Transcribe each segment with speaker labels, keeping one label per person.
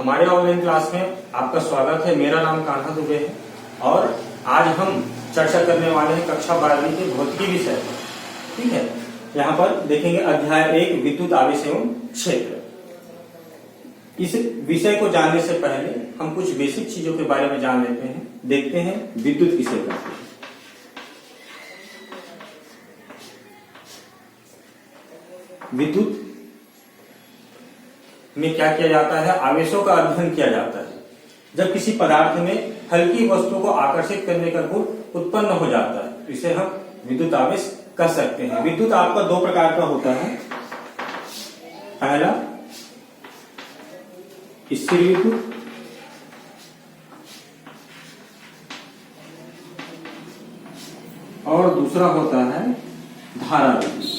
Speaker 1: हमारे online class में आपका स्वागत है। मेरा नाम कान्हा दुबे है और आज हम चर्चा करने वाले हैं कक्षा 12वीं के भौतिकी विषय पर। ठीक है, यहाँ पर देखेंगे अध्याय 1 विद्युत आवेश एवं क्षेत्र। इस विषय को जानने से पहले हम कुछ बेसिक चीजों के बारे में जान लेते हैं। देखते हैं विद्युत किसे कहते हैं। विद्युत में क्या किया जाता है? आवेशों का अध्ययन किया जाता है। जब किसी पदार्थ में हल्की वस्तु को आकर्षित करने का गुण उत्पन्न हो जाता है तो इसे हम विद्युत आवेश कह सकते हैं। विद्युत आपका दो प्रकार का होता है। पहला स्थिर विद्युत और दूसरा होता है धारा विद्युत।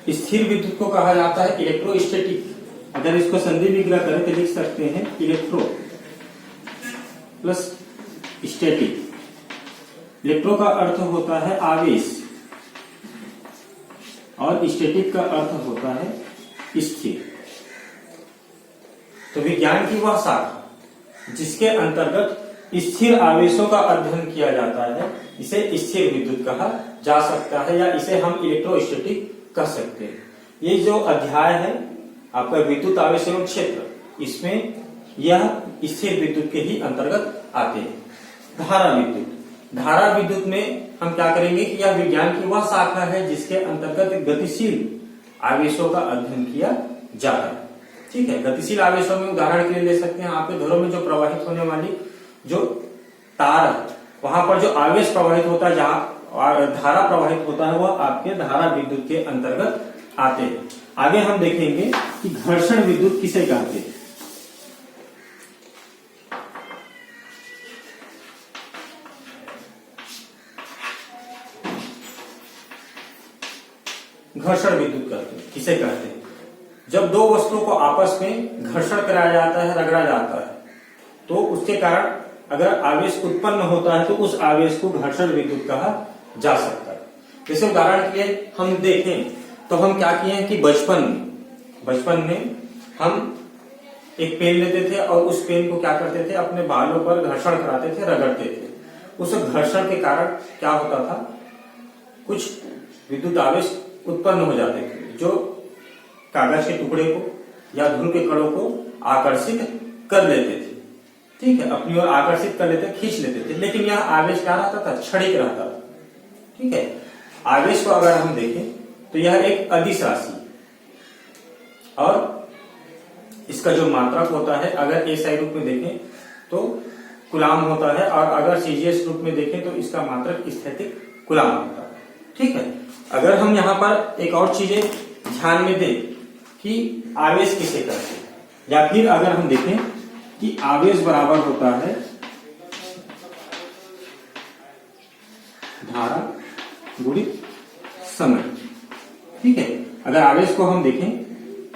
Speaker 1: स्थिर विद्युत को कहा जाता है इलेक्ट्रोस्टैटिक। अगर इसको संधि विग्रह करें तो लिख सकते हैं इलेक्ट्रो प्लस स्टैटिक। इलेक्ट्रो का अर्थ होता है आवेश और स्टैटिक का अर्थ होता है स्थिर। तो विज्ञान की वह शाखा जिसके अंतर्गत स्थिर आवेशों का अध्ययन किया जाता है इसे स्थिर विद्युत कहा जा सकता है या इसे हम इलेक्ट्रोस्टैटिक कह सकते हैं। ये जो अध्याय है आपका विद्युत आवेश एवं क्षेत्र, इसमें यह स्थिर विद्युत के ही अंतर्गत आते हैं। धारा विद्युत। धारा विद्युत में हम क्या करेंगे कि यह विज्ञान की वह शाखा है जिसके अंतर्गत गतिशील आवेशों का अध्ययन किया जाता है। ठीक है, गतिशील आवेशों में उदाहरण के लिए ले सकते हैं आपके घरों में जो प्रवाहित होने वाली जो तार है, वहां पर जो आवेश प्रवाहित होता है, जहां धारा प्रवाहित होता है, वह आपके धारा विद्युत के अंतर्गत आते हैं। आगे हम देखेंगे कि घर्षण विद्युत किसे कहते हैं। घर्षण विद्युत किसे कहते हैं? जब दो वस्तुओं को आपस में घर्षण कराया जाता है, रगड़ा जाता है, तो उसके कारण अगर आवेश उत्पन्न होता है तो उस आवेश को घर्षण विद्युत कहा जा सकता है। जैसे उदाहरण के लिए हम देखें तो हम क्या किए हैं कि बचपन में हम एक पेन लेते थे और उस पेन को क्या करते थे, अपने बालों पर घर्षण कराते थे, रगड़ते थे। उस घर्षण के कारण क्या होता था, कुछ विद्युत आवेश उत्पन्न हो जाते थे जो कागज के टुकड़े को या धूल के कणों को आकर्षित कर लेते थे। ठीक है, अपनी ओर आकर्षित कर लेते, खींच लेते थे, लेकिन यह आवेश क्या रहता था? क्षणिक रहता था। ठीक है, आवेश को अगर हम देखें तो यह एक अदिश राशि और इसका जो मात्रक होता है, अगर एसआई रूप में देखें तो कूलाम होता है और अगर सीजीएस रूप में देखें तो इसका मात्रक स्थैतिक कूलाम होता है। ठीक है, अगर हम यहाँ पर एक और चीजें ध्यान में दें कि आवेश किसे कहते हैं, या फिर अगर हम देखें कि आवेश बराबर होता है धारा गुणित समय। ठीक है, अगर आवेश को हम देखें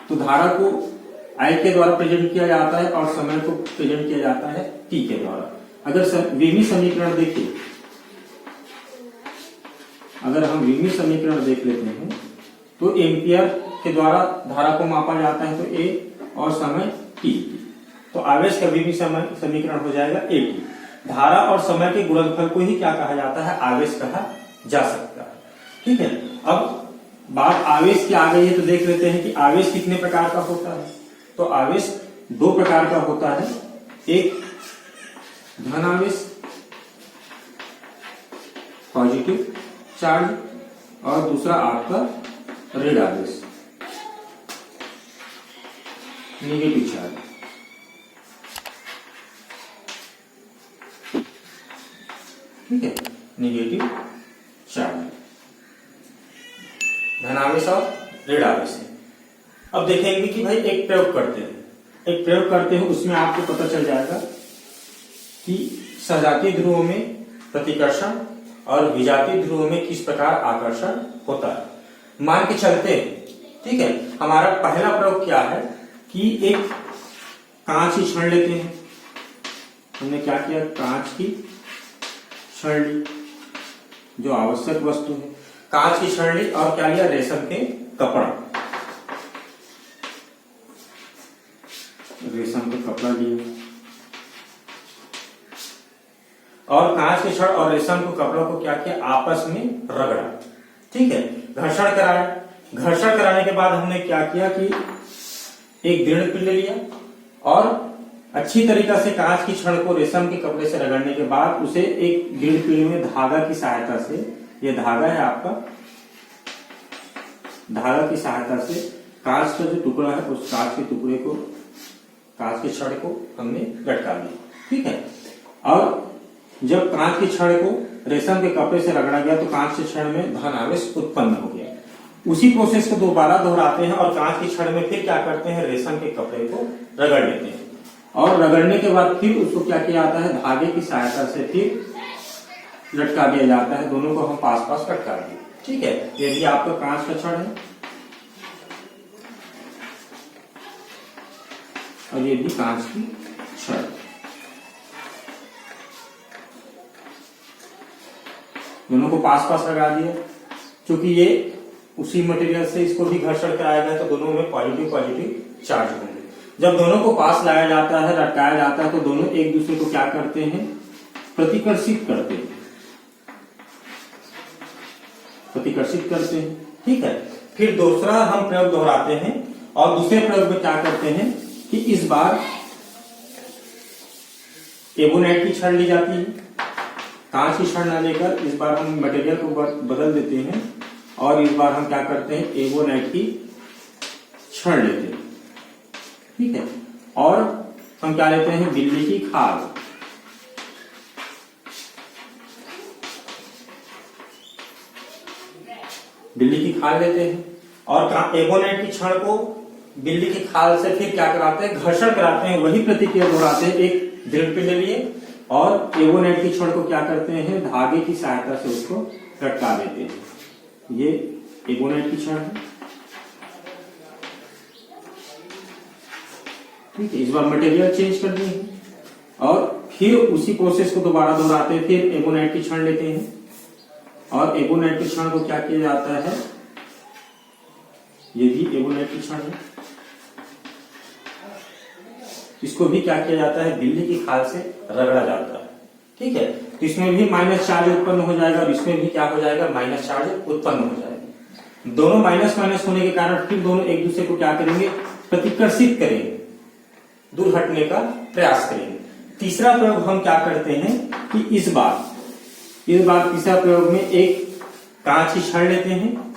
Speaker 1: तो धारा को I के द्वारा प्रेजेंट किया जाता है और समय को प्रेजेंट किया जाता है T के द्वारा। अगर विमी समीकरण देखें, अगर हम विमी समीकरण देख लेते हैं तो एम्पियर के द्वारा धारा को मापा जाता है तो A और समय T। तो आवेश का विमी समीकरण हो जाएगा AT। धारा और समय के गुणनफल को ही क्या कहा जाता है? आवेश कहा जा सकता है। ठीक है, अब बात आवेश की आ गई है तो देख लेते हैं कि आवेश कितने प्रकार का होता है। तो आवेश दो प्रकार का होता है, एक धन आवेश पॉजिटिव चार्ज और दूसरा आपका ऋण आवेश नेगेटिव चार्ज। ठीक है, नेगेटिव चार्ज धनावेश और ऋण आवेश है। अब देखेंगे कि भाई एक प्रयोग करते हैं, उसमें आपको पता चल जाएगा कि सजातीय ध्रुवों में प्रतिकर्षण और विजातीय ध्रुवों में किस प्रकार आकर्षण होता है। मान के चलते हैं, ठीक है, हमारा पहला प्रयोग क्या है कि एक कांच की छड़ लेते हैं। हमने क्या किया? कांच की छड़ ली, जो आवश्यक वस्तु है। कांच की छड़ ली और क्या लिया? रेशम के कपड़ा। रेशम का कपड़ा लिया और कांच के छड़ और रेशम के कपड़ों को क्या किया, आपस में रगड़ा। ठीक है, घर्षण कराया। घर्षण कराने के बाद हमने क्या किया कि एक दृढ़ पिंड लिया और अच्छी तरीका से कांच की छड़ को रेशम के कपड़े से रगड़ने के बाद उसे एक दृढ़ पिंड में धागा की सहायता से, ये धागा है आपका, धागा की सहायता से कांच का जो टुकड़ा है उस कांच के टुकड़े को, कांच की छड़ को हमने लटका दिया। ठीक है, और जब कांच की छड़ को रेशम के कपड़े से रगड़ा गया तो कांच की छड़ में धन आवेश उत्पन्न हो गया। उसी प्रोसेस को दोबारा दोहराते हैं और कांच की छड़ में फिर क्या करते हैं, रेशम के कपड़े को रगड़ लेते हैं और रगड़ने के बाद फिर उसको क्या किया जाता है, धागे की सहायता से फिर लटका दिया जाता है। दोनों को हम पास पास लटका दिए। ठीक है, ये भी आपका कांच का छड़ है और ये भी कांच की छड़। दोनों को पास पास लगा दिया। क्योंकि ये उसी मटेरियल से इसको भी घर्षण कराया गया तो दोनों में पॉजिटिव पॉजिटिव चार्ज होंगे। जब दोनों को पास लाया जाता है, लटकाया जाता है तो दोनों एक दूसरे को क्या करते हैं, प्रतिकर्षित करते हैं, प्रतिकर्षित करते हैं। ठीक है, फिर दूसरा हम प्रयोग दोहराते हैं और दूसरे प्रयोग में क्या करते हैं कि इस बार एबोनाइट की छड़ ली जाती है, कांच की छड़ न लेकर इस बार हम मटेरियल को बदल देते हैं और इस बार हम क्या करते हैं, एबोनाइट की छड़ लेते हैं। ठीक है, और हम क्या लेते हैं, बिल्ली की खाल। बिल्ली की खाल लेते हैं और एबोनाइट की छड़ को बिल्ली की खाल से फिर क्या कराते हैं, घर्षण कराते हैं। वही प्रतिक्रिया दोहराते हैं, एक दृढ़ पिंड लिए और एबोनाइट की छड़ को क्या करते हैं, धागे की सहायता से उसको लटका देते हैं। ये एबोनाइट की छड़ है। ठीक है, इस बार मटेरियल चेंज कर दिए और फिर उसी प्रोसेस को दोबारा दोहराते हैं। फिर एबोनाइट की छड़ लेते हैं और एबोनाइट की छड़ को क्या किया जाता है, ये भी एबोनाइट की छड़ है। इसको भी क्या किया जाता है, बिल्ली की खाल से रगड़ा जाता है। ठीक है, तो इसमें भी माइनस चार्ज उत्पन्न हो जाएगा और इसमें भी क्या हो जाएगा, माइनस चार्ज उत्पन्न हो जाएगा। दोनों माइनस माइनस होने के कारण फिर दोनों एक दूसरे को क्या करेंगे, प्रतिकर्षित करेंगे, दूर हटने का प्रयास करेंगे। तीसरा प्रयोग हम क्या करते हैं कि इस बार तीसरा प्रयोग में एक कांच की छड़ लेते हैं।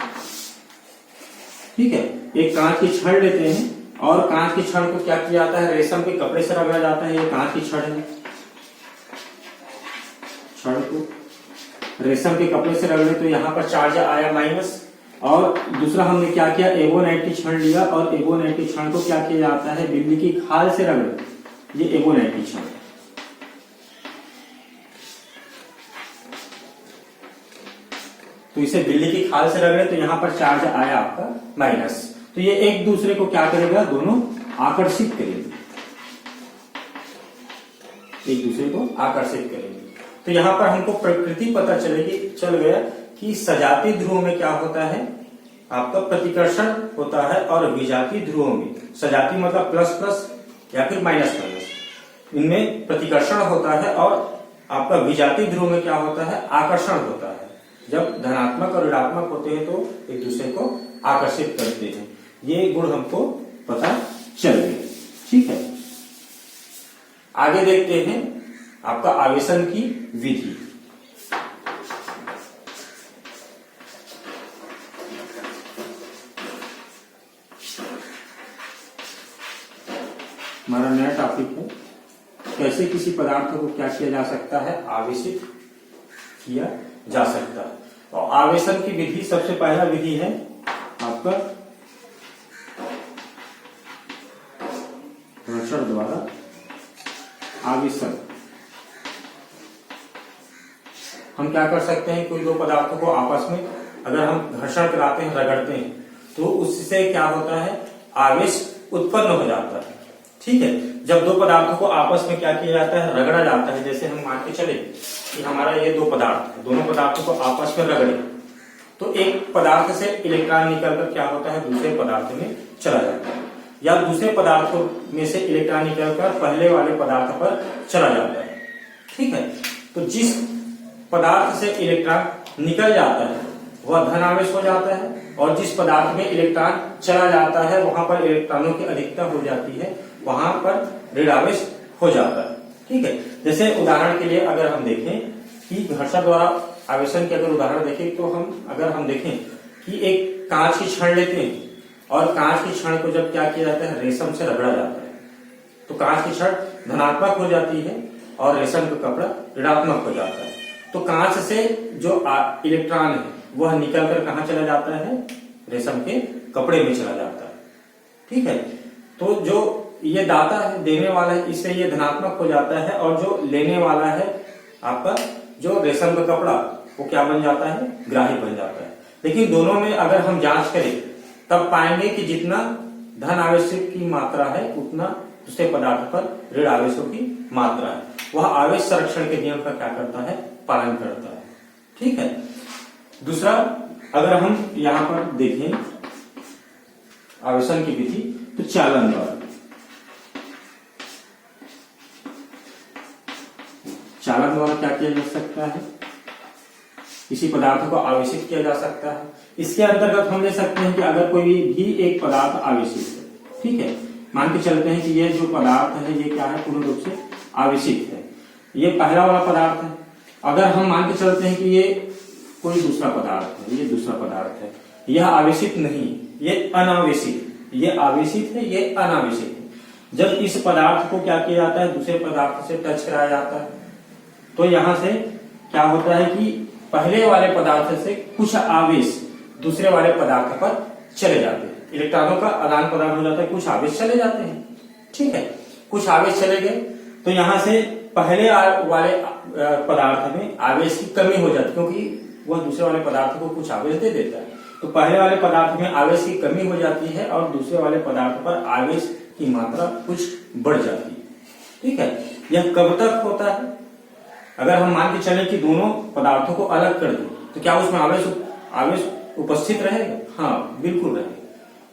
Speaker 1: ठीक है, एक कांच की छड़ लेते हैं और कांच की छड़ को क्या किया जाता है, रेशम के कपड़े से रगड़ा जाता है। ये कांच की छड़ है, छड़ को रेशम के कपड़े से रगड़े तो यहाँ पर चार्ज आया माइनस। और दूसरा हमने क्या किया, एबोनाइट की छड़ लिया और एबोनाइट की छड़ को क्या किया जाता है, बिल्ली की खाल से रगड़े। ये एबोनाइट की छड़। तो इसे बिल्ली की खाल से रगड़े तो यहाँ पर चार्ज आया आपका माइनस। तो ये एक दूसरे को क्या करेगा, दोनों आकर्षित करेंगे, एक दूसरे को आकर्षित करेंगे। तो यहाँ पर हमको प्रकृति पता चल गया कि सजातीय ध्रुवों में क्या होता है, आपका प्रतिकर्षण होता है और विजातीय ध्रुवों में, सजातीय मतलब प्लस प्लस या फिर माइनस माइनस, इनमें प्रतिकर्षण होता है और आपका विजातीय ध्रुव में क्या होता है, आकर्षण होता है। जब धनात्मक और ऋणात्मक होते हैं तो एक दूसरे को आकर्षित करते हैं। ये गुण हमको पता चल गया। ठीक है, आगे देखते हैं आपका आवेशन की विधि। हमारा नया टॉपिक है, कैसे किसी पदार्थ को क्या किया जा सकता है, आवेशित किया जा सकता है। तो आवेशन की विधि, सबसे पहला विधि है आपका घर्षण द्वारा आवेशन। हम क्या कर सकते हैं, कोई दो पदार्थों को आपस में अगर हम घर्षण कराते हैं, रगड़ते हैं, तो उससे क्या होता है, आवेश उत्पन्न हो जाता है। ठीक है, जब दो पदार्थों को आपस में क्या किया जाता है, रगड़ा जाता है, जैसे हम मान के चले कि हमारा ये दो पदार्थ है, दोनों पदार्थों को आपस में रगड़े तो एक पदार्थ से इलेक्ट्रॉन निकलकर क्या होता है, दूसरे पदार्थ में चला जाता है। या दूसरे पदार्थों में से इलेक्ट्रॉन निकलकर पहले वाले पदार्थ पर चला जाता है। ठीक है, तो जिस पदार्थ से इलेक्ट्रॉन निकल जाता है वह धन आवेश हो जाता है, और जिस पदार्थ में इलेक्ट्रॉन चला जाता है वहां पर इलेक्ट्रॉनों की अधिकता हो जाती है, वहां पर ऋण आवेश हो जाता है। ठीक है, जैसे उदाहरण के लिए अगर हम देखें कि घर्षण द्वारा आवेशन के अगर उदाहरण देखें तो अगर हम देखें कि एक कांच की छड़ लेते हैं और कांच की छड़ को जब क्या किया जाता है, रेशम से रगड़ा जाता है, तो कांच की छड़ धनात्मक हो जाती है और रेशम का कपड़ा ऋणात्मक हो जाता है। तो कांच से जो इलेक्ट्रॉन है वह निकलकर कहां चला जाता है, रेशम के कपड़े में चला जाता है। ठीक है, तो जो ये दाता है, देने वाला है, इससे ये धनात्मक हो जाता है, और जो लेने वाला है आपका जो रेशम का कपड़ा वो क्या बन जाता है, ग्राही बन जाता है। लेकिन दोनों में अगर हम जांच करें तब पाएंगे कि जितना धन आवेश की मात्रा है उतना दूसरे पदार्थ पर ऋण आवेशों की मात्रा है। वह आवेश संरक्षण के नियम का क्या करता है, पालन करता है। ठीक है, दूसरा अगर हम यहां पर देखें आवेशन की विधि, तो चालन द्वारा क्या किया जा सकता है, किसी पदार्थ को आवेशित किया जा सकता है। इसके अंतर्गत हम ले सकते हैं कि अगर कोई भी एक पदार्थ आवेशित है, ठीक है, मान के चलते हैं कि ये जो पदार्थ है ये क्या है, पूर्ण रूप से आवेशित है, ये पहला वाला पदार्थ है। अगर हम मान के चलते हैं कि ये कोई दूसरा पदार्थ है, ये दूसरा पदार्थ है, यह आवेशित नहीं, ये अनावेशित, ये आवेशित है, ये अनावेशित है। जब इस पदार्थ को क्या किया जाता है, दूसरे पदार्थ से टच कराया जाता है, तो यहां से क्या होता है कि पहले वाले पदार्थ से कुछ आवेश दूसरे वाले पदार्थ पर चले जाते हैं, इलेक्ट्रॉनों का आदान प्रदान हो जाता है, कुछ आवेश चले जाते हैं। ठीक है, कुछ आवेश चले गए तो यहां से पहले वाले पदार्थ में आवेश की कमी हो जाती है, क्योंकि वह दूसरे वाले पदार्थ को कुछ आवेश दे देता है। तो पहले वाले पदार्थ में आवेश की कमी हो जाती है और दूसरे वाले पदार्थ पर आवेश की मात्रा कुछ बढ़ जाती है। ठीक है, यह कब तक होता है, अगर हम मान के चले कि दोनों पदार्थों को अलग कर दें तो क्या उसमें आवेश उपस्थित रहेगा? हाँ, बिल्कुल रहेगा,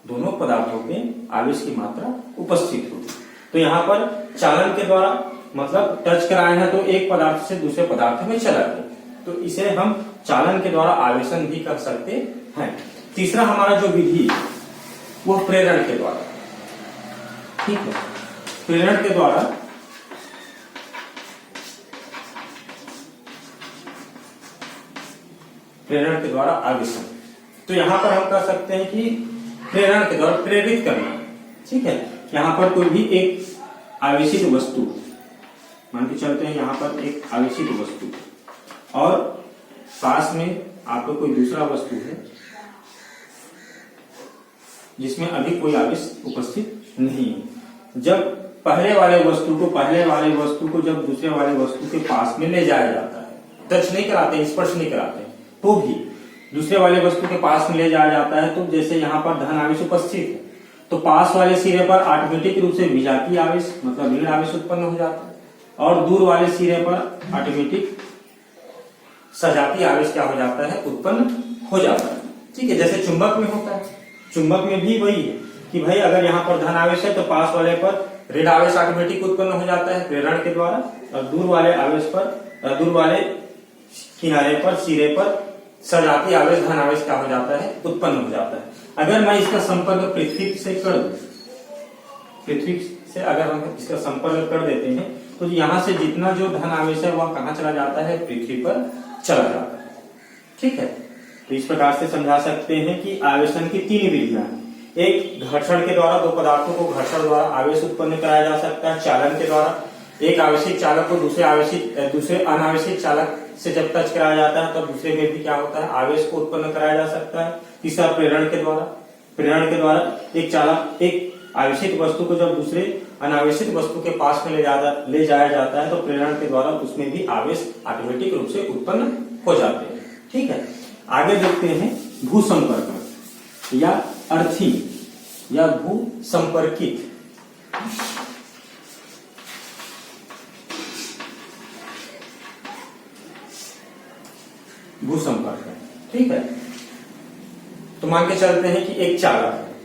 Speaker 1: दोनों पदार्थों में आवेश की मात्रा उपस्थित होगी। तो यहाँ पर चालन के द्वारा मतलब टच कराए हैं तो एक पदार्थ से दूसरे पदार्थ में चला गया, तो इसे हम चालन के द्वारा आवेशन भी कर सकते हैं। तीसरा हमारा जो विधि है वो प्रेरण के द्वारा। ठीक है, प्रेरण के द्वारा आवेशन, तो यहां पर हम कह सकते हैं कि प्रेरण के द्वारा प्रेरित करना। ठीक है, यहां पर कोई भी एक आवेशित वस्तु, मान के चलते हैं यहां पर एक आवेशित वस्तु और पास में आपको कोई दूसरा वस्तु है जिसमें अभी कोई आवेश उपस्थित नहीं है। जब पहले वाले वस्तु को जब दूसरे वाले वस्तु के पास में ले जाया जाता है, टच नहीं कराते, स्पर्श नहीं कराते, तो भी दूसरे वाले वस्तु के पास में ले जाया जाता है, तो जैसे यहाँ पर धन आवेश उपस्थित है तो पास वाले सिरे पर ऑटोमेटिक रूप से विजातीय आवेश मतलब ऋण आवेश उत्पन्न हो जाता है, और दूर वाले सिरे पर ऑटोमेटिक सजातीय आवेश क्या हो जाता है, उत्पन्न हो जाता है। ठीक है, जैसे चुंबक में होता है, चुंबक में भी वही है कि भाई अगर यहाँ पर धन आवेश है तो पास वाले पर ऋण आवेश ऑटोमेटिक उत्पन्न हो जाता है प्रेरण के द्वारा, और दूर वाले किनारे पर सिरे पर सजातीय आवेश धन आवेश क्या हो जाता है, उत्पन्न हो जाता है। अगर मैं इसका संपर्क पृथ्वी से कर दूं, पृथ्वी से अगर हम इसका संपर्क कर देते हैं तो यहां से जितना जो धन आवेश है वह कहां चला जाता है, पृथ्वी पर चला जाता है। ठीक है, तो इस प्रकार से समझा सकते हैं कि आवेशन की तीन विधियां हैं। एक घर्षण के द्वारा, दो पदार्थों को घर्षण द्वारा आवेश उत्पन्न कराया जा सकता है। चालन के द्वारा एक आवेशित चालक को दूसरे अनावेशित चालक से जब टच कराया जाता है तब दूसरे में भी क्या होता है, आवेश को उत्पन्न कराया जा सकता है। तीसरा प्रेरण के द्वारा एक चालक एक आवेशित वस्तु को जब दूसरे अनावेशित वस्तु के पास में ले जाया जाता है तो प्रेरण के द्वारा उसमें भी आवेश ऑटोमेटिक रूप से उत्पन्न हो जाते हैं। ठीक है, आगे देखते हैं भू संपर्क या अर्थिंग या भू संपर्कित। भू संपर्क है। ठीक है, तो मान के चलते हैं कि एक चालक है,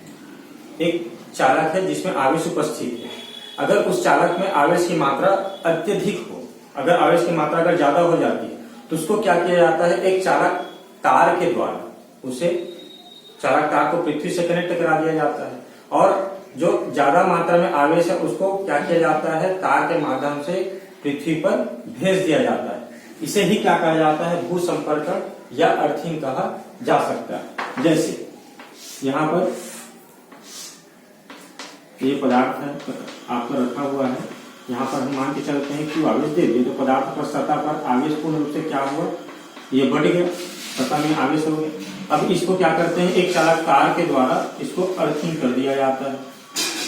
Speaker 1: एक चालक है जिसमें आवेश उपस्थित है, अगर उस चालक में आवेश की मात्रा अत्यधिक हो, अगर आवेश की मात्रा अगर ज्यादा हो जाती है तो उसको क्या किया जाता है, एक चालक तार के द्वारा उसे चालक तार को पृथ्वी से कनेक्ट करा दिया जाता है, और जो ज्यादा मात्रा में आवेश है उसको क्या किया जाता है, तार के माध्यम से पृथ्वी पर भेज दिया जाता है। इसे ही क्या कहा जाता है, भू संपर्कण या अर्थिंग कहा जा सकता है। जैसे यहाँ पर ये पदार्थ है आपको रखा हुआ है, यहाँ पर हम मान के चलते हैं कि आवेश दे दिए, तो पदार्थ पर सतह पर आवेश पूर्ण रूप से क्या हुआ, ये बढ़ गया, सतह में आवेश हो गया। अब इसको क्या करते हैं, एक चालक तार के द्वारा इसको अर्थिंग कर दिया जाता है,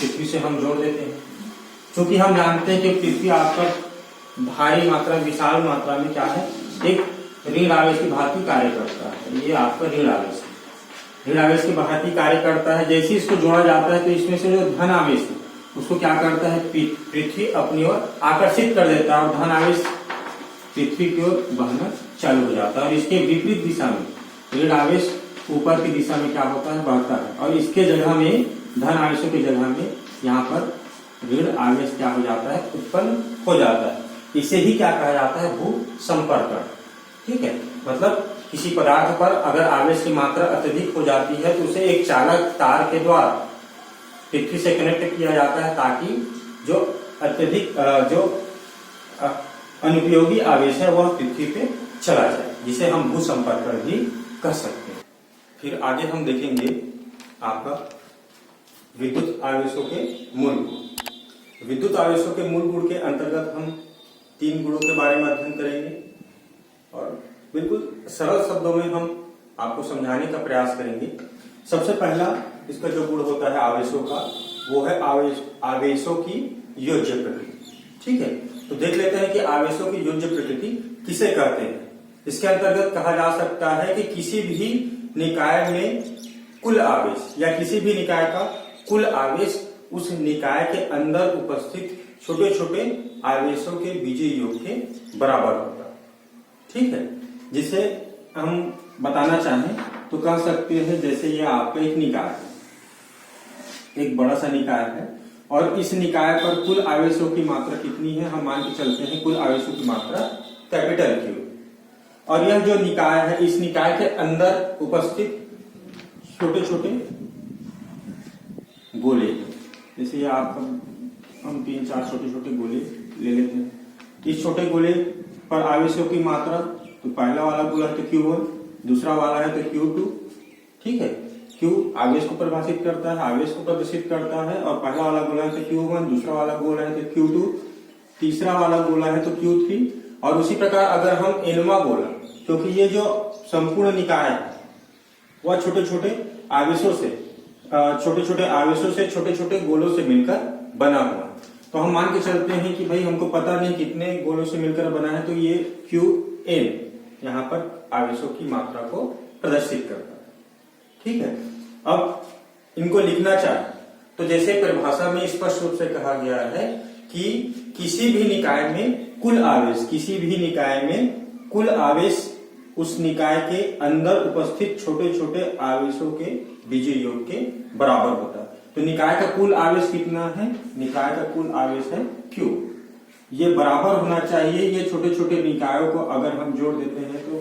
Speaker 1: पृथ्वी से हम जोड़ देते हैं। क्योंकि हम जानते हैं कि पृथ्वी आपका भारी मात्रा, विशाल मात्रा में क्या है, एक ऋण आवेश की भांति कार्य करता है। ये आपका ऋण आवेश है, ऋण आवेश की भांति कार्य करता है। जैसे इसको जोड़ा जाता है तो इसमें से जो धन आवेश है उसको क्या करता है, पृथ्वी अपनी ओर आकर्षित कर देता है और धन आवेश पृथ्वी की ओर बहना चालू हो जाता है। और इसके विपरीत दिशा में ऋण आवेश ऊपर की दिशा में क्या होता है, बढ़ता है, और इसके जगह में धन आवेशों की जगह में यहाँ पर ऋण आवेश क्या हो जाता है, उत्पन्न हो जाता है। इसे ही क्या कहा जाता है, भू संपर्कण। ठीक है, मतलब किसी पदार्थ पर अगर आवेश की मात्रा अत्यधिक हो जाती है तो उसे एक चालक तार के द्वारा पृथ्वी से कनेक्ट किया जाता है, ताकि जो अत्यधिक जो अनुपयोगी आवेश है वह पृथ्वी पे चला जाए, जिसे हम भू संपर्कण भी कह सकते हैं। फिर आगे हम देखेंगे आपका विद्युत आवेशों के मूल गुण। विद्युत आवेशों के मूल गुण के अंतर्गत हम 3 गुणों के बारे में अध्ययन करेंगे और बिल्कुल सरल शब्दों में हम आपको समझाने का प्रयास करेंगे। सबसे पहला इसका जो गुण होता है आवेशों का, वो है आवेशों की योज्य प्रकृति। ठीक है, तो देख लेते हैं कि आवेशों की योज्य प्रकृति किसे कहते हैं। इसके अंतर्गत कहा जा सकता है कि किसी भी निकाय में कुल आवेश या किसी भी निकाय का कुल आवेश उस निकाय के अंदर उपस्थित छोटे छोटे आवेशों के बीजीय योग के बराबर होता है। ठीक है, जिसे हम बताना चाहें तो कह सकते हैं जैसे ये आपका एक निकाय है, एक बड़ा सा निकाय है, और इस निकाय पर कुल आवेशों की मात्रा कितनी है, हम मान के चलते हैं कुल आवेशों की मात्रा कैपिटल Q। और यह जो निकाय है, इस निकाय के अंदर उपस्थित छोटे छोटे गोले, जैसे ये आपका हम 3-4 छोटे छोटे गोले ले लेते हैं। इस छोटे गोले पर आवेशों की मात्रा, तो पहला वाला गोला है तो Q1, दूसरा वाला है तो Q2। ठीक है, Q आवेश को परिभाषित करता है, आवेश को प्रदर्शित करता है, और पहला वाला गोला है तो Q1, दूसरा वाला गोला है तो Q2, तीसरा वाला गोला है तो Q3। और उसी प्रकार अगर हम nवां गोला, क्योंकि ये जो संपूर्ण निकाय है वह छोटे छोटे आवेशों से छोटे छोटे गोलों से मिलकर बना हुआ, तो हम मान के चलते हैं कि भाई हमको पता नहीं कितने गोलों से मिलकर बना है, तो ये Qn यहाँ पर आवेशों की मात्रा को प्रदर्शित करता है। ठीक है, अब इनको लिखना चाहे तो जैसे परिभाषा में स्पष्ट रूप से कहा गया है कि किसी भी निकाय में कुल आवेश, किसी भी निकाय में कुल आवेश उस निकाय के अंदर उपस्थित छोटे छोटे आवेशों के बीजीय योग के बराबर होता है। तो निकाय का कुल आवेश कितना है, निकाय का कुल आवेश है Q। ये बराबर होना चाहिए, ये छोटे छोटे निकायों को अगर हम जोड़ देते हैं तो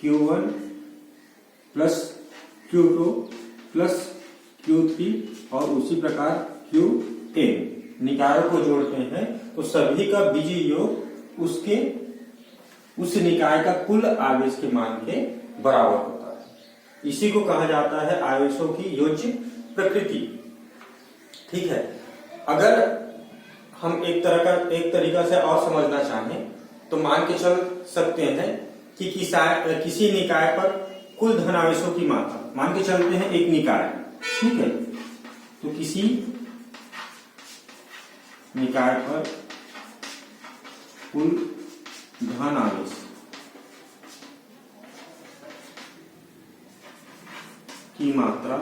Speaker 1: Q1 plus Q2 plus Q3 और उसी प्रकार Qn निकायों को जोड़ते हैं तो सभी का बीजीय योग उसके उस निकाय का कुल आवेश के मान के बराबर होता है। इसी को कहा जाता है आवेशों की योज्य प्रकृति। ठीक है, अगर हम एक तरीका से और समझना चाहें तो मान के चल सकते हैं कि किसी निकाय पर कुल धन आवेशों की मात्रा, मान के चलते हैं एक निकाय, ठीक है, तो किसी निकाय पर कुल धन आवेश की मात्रा,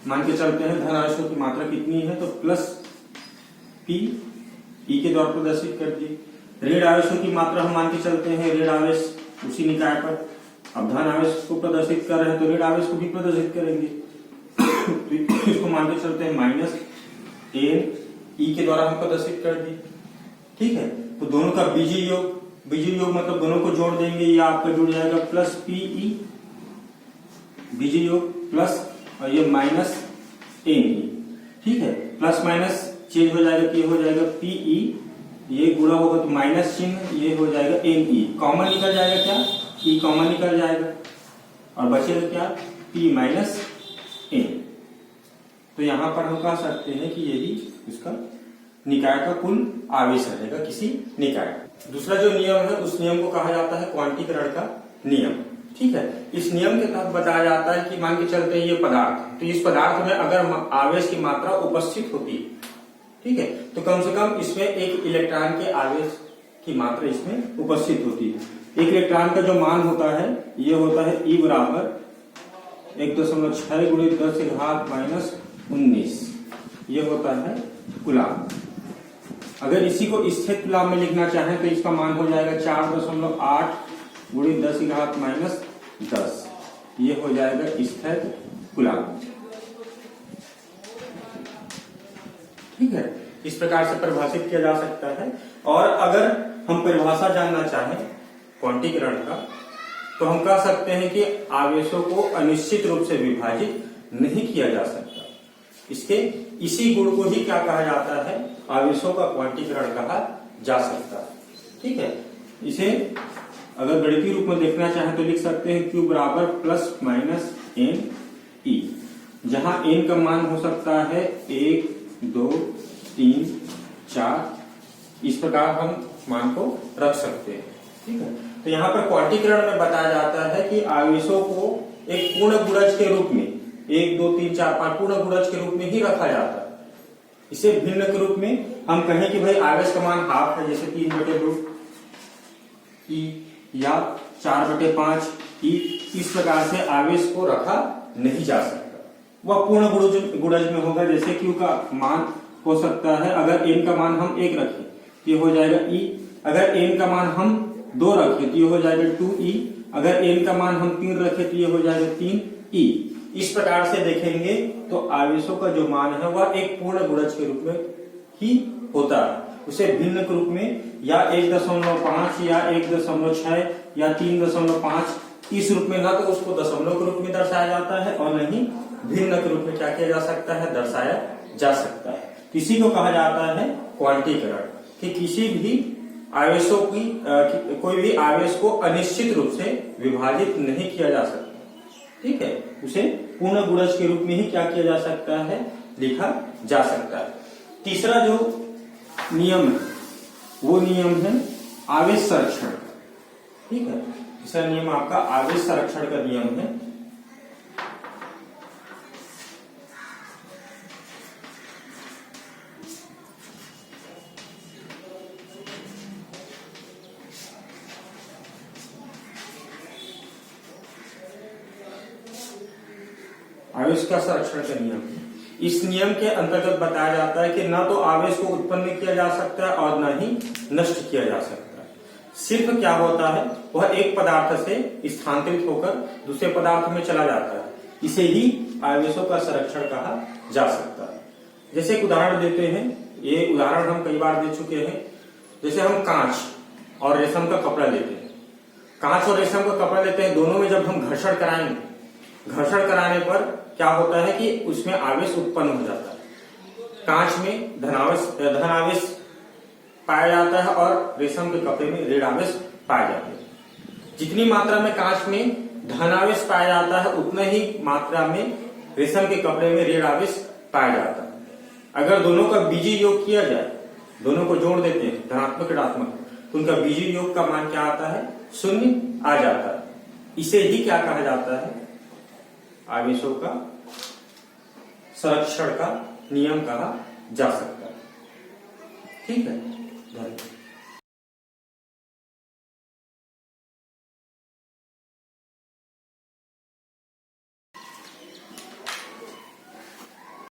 Speaker 1: मान के चलते हैं धन आवेशों की मात्रा कितनी है, तो प्लस P के द्वारा प्रदर्शित कर दी। ऋण आवेशों की मात्रा हम मान के चलते हैं ऋण आवेश उसी निकाय पर, अब धन आवेश को प्रदर्शित कर रहे हैं तो ऋण आवेश को भी प्रदर्शित करेंगे। तो इसको मान के चलते हैं माइनस एन ई के द्वारा हम प्रदर्शित कर दिए। ठीक है, तो दोनों का बीजीय योग मतलब दोनों को जोड़ देंगे, ये आपका जुड़ जाएगा प्लस पीई बीजीय योग प्लस और ये माइनस एन ई। ठीक है, प्लस माइनस चेंज हो जाएगा, ये हो जाएगा पीई, ये गुणा होगा तो माइनस चिन्ह, ये हो जाएगा एन ई, कॉमन निकल जाएगा, क्या ई कॉमन निकल जाएगा और बचेगा क्या पी माइनस एन। तो यहां पर हम कह सकते हैं कि यही इसका निकाय का कुल आवेश रहेगा किसी निकाय। दूसरा जो नियम है उस नियम को कहा जाता है क्वांटीकरण का नियम। ठीक है, इस नियम के तहत बताया जाता है कि मान के चलते हैं ये पदार्थ, तो इस पदार्थ में अगर आवेश की मात्रा उपस्थित होती है, ठीक है, तो कम से कम इसमें एक इलेक्ट्रॉन के आवेश की मात्रा इसमें उपस्थित होती है। एक इलेक्ट्रॉन का जो मान होता है ये होता है ई बराबर 1.6 गुणित 10 की घात माइनस 19, ये होता है कूलाम। अगर इसी को स्थिर कूलाम में लिखना चाहें तो इसका मान हो जाएगा 4.8 गुणित 10 की घात माइनस 10, ये हो जाएगा स्थिर कूलाम। ठीक है, इस प्रकार से परिभाषित किया जा सकता है। और अगर हम परिभाषा जानना चाहें क्वांटीकरण का तो हम कह सकते हैं कि आवेशों को अनिश्चित रूप से विभाजित नहीं किया जा सकता। इसके इसी गुण को ही क्या कहा जाता है, आवेशों का क्वांटीकरण कहा जा सकता है। ठीक है, इसे अगर गणितीय रूप में देखना चाहें तो लिख सकते हैं Q बराबर प्लस माइनस एन ई, जहां एन का मान हो सकता है 1, 2, 3, 4, इस प्रकार हम मान को रख सकते हैं। ठीक है, तो यहाँ पर क्वांटीकरण में बताया जाता है कि आवेशों को एक पूर्ण गुणज के रूप में 1, 2, 3, 4, 5 पूर्ण गुणज के रूप में ही रखा जाता है। इसे भिन्न के रूप में हम कहें कि भाई आवेश का मान हाफ है, जैसे 3/2 ई या 4/5 ई, इस प्रकार से आवेश को रखा नहीं जा सकता। वह पूर्ण गुणज में होगा, जैसे क्यू का मान हो सकता है, अगर एन का मान हम 1 रखें तो ये हो जाएगा ई, अगर एन का मान हम 2 रखें तो ये हो जाएगा 2e, अगर एन का मान हम 3 रखें तो ये हो जाएगा 3e। इस प्रकार से देखेंगे तो आवेशों का जो मान है वह एक पूर्ण गुणज के रूप में ही होता है। उसे भिन्न के रूप में या 1.5 या 1.6 या 3.5 इस रूप में, ना तो उसको दशमलव के रूप में दर्शाया जाता है और न ही भिन्न के रूप में क्या किया जा सकता है, दर्शाया जा सकता है। किसी को कहा जाता है क्वांटीकरण, कि किसी भी आवेशों की कोई भी आवेश को अनिश्चित रूप से विभाजित नहीं किया जा सकता। ठीक है, उसे पूर्ण गुणज के रूप में ही क्या किया जा सकता है, लिखा जा सकता है। तीसरा जो नियम है वो नियम है आवेश संरक्षण का। ठीक है, तीसरा नियम आपका आवेश संरक्षण का नियम है। आवेश का संरक्षण का नियम। इस नियम के अंतर्गत बताया जाता है कि न तो आवेश को उत्पन्न किया जा सकता है और न ही नष्ट किया जा सकता है। सिर्फ क्या होता है, वह एक पदार्थ से स्थानांतरित होकर दूसरे पदार्थ में चला जाता है, इसे ही आवेशों का संरक्षण कहा जा सकता है। जैसे एक उदाहरण देते हैं, ये उदाहरण हम कई बार दे चुके हैं। जैसे हम कांच और रेशम का कपड़ा लेते हैं, कांच और रेशम का कपड़ा लेते हैं, दोनों में जब हम घर्षण कराएंगे, घर्षण कराने पर क्या होता है कि उसमें आवेश उत्पन्न हो जाता है। कांच में धन आवेश पाया जाता है और रेशम के कपड़े में ऋण आवेश पाया जाता है। जितनी मात्रा में कांच में धन आवेश पाया जाता है उतना ही मात्रा में रेशम के कपड़े में ऋण आवेश पाया जाता है। अगर दोनों का बीजीय योग किया जाए, दोनों को जोड़ देते हैं धनात्मक ऋणात्मक, तो उनका बीजीय योग का मान क्या आता है, 0 आ जाता है। इसे ही क्या कहा जाता है, आवेशों का संरक्षण का नियम कहा जा सकता है। ठीक है।